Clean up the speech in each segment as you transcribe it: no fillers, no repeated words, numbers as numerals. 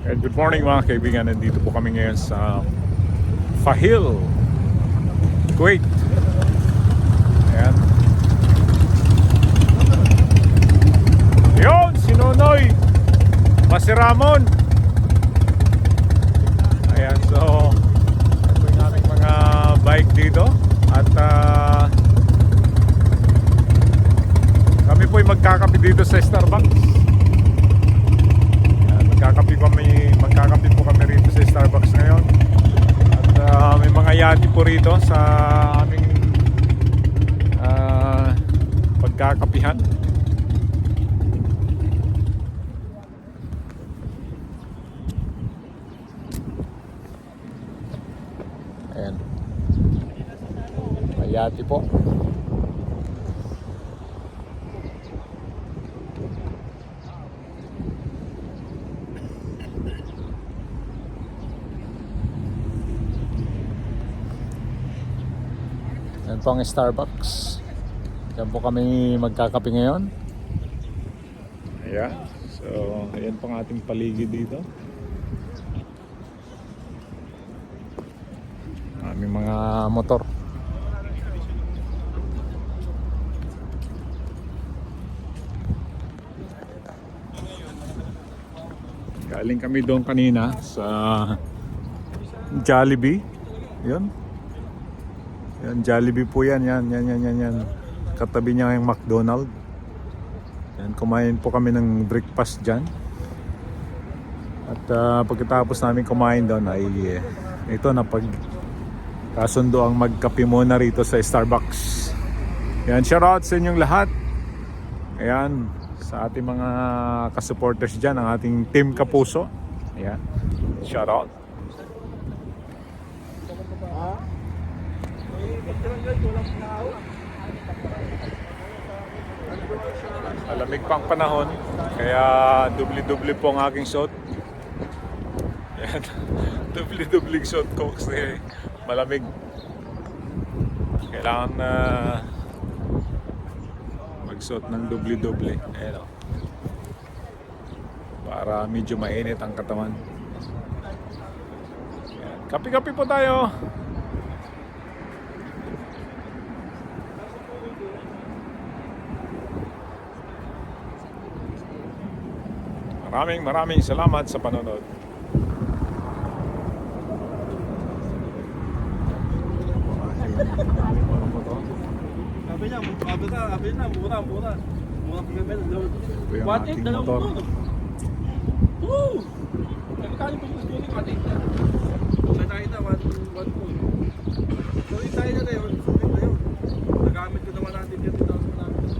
Good morning mga kaibigan. Nandito po kami ngayon sa Fahil, Kuwait. Ayan. Yun, si Nonoy Masiramon. Ayan, so ito yung aming mga bike dito. At kami po ay magkakape dito sa Starbucks. Magkakape po kami rito sa Starbucks ngayon. At may mga yati po rito sa aming pagkakapihan. Ayan. May yati po. Yan po ang Starbucks. Yan po kami magkakape ngayon. Ayan. So, ayan po ang ating paligid dito. Aming mga motor. Galing kami doon kanina sa Jollibee. Yun. Yan, Jollibee po yan. Yan. Katabi niya yung McDonald's. Yan, kumain po kami ng breakfast dyan. At pagkatapos namin kumain doon ay ito na kasundo ang magkape muna rito sa Starbucks. Yan, shoutout sa inyong lahat. Ayan, sa ating mga kasupporters dyan, ang ating Team Kapuso. Ayan, shoutout. Malamig pang panahon, kaya dubli-dubli po ang aking suot. Ayan, dubli-dubli suot ko kasi malamig. Kailangan na magsuot ng dubli-dubli. Ayan o. Para medyo mainit ang katawan. Ayan. Kapi-kapi po tayo. Maraming salamat sa panonood. Sabi niya, mura. Mura pagkakas. Ito yung ating motor. Woo! Nagkakalit po yung scoring, pati. Sa tayo na, 1.2. So, yung tayo na yun, nagamit ko naman natin yung 2,000 namin.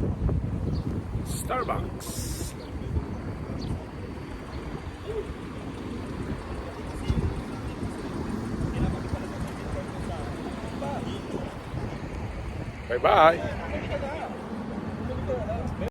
Starbucks. Bye-bye.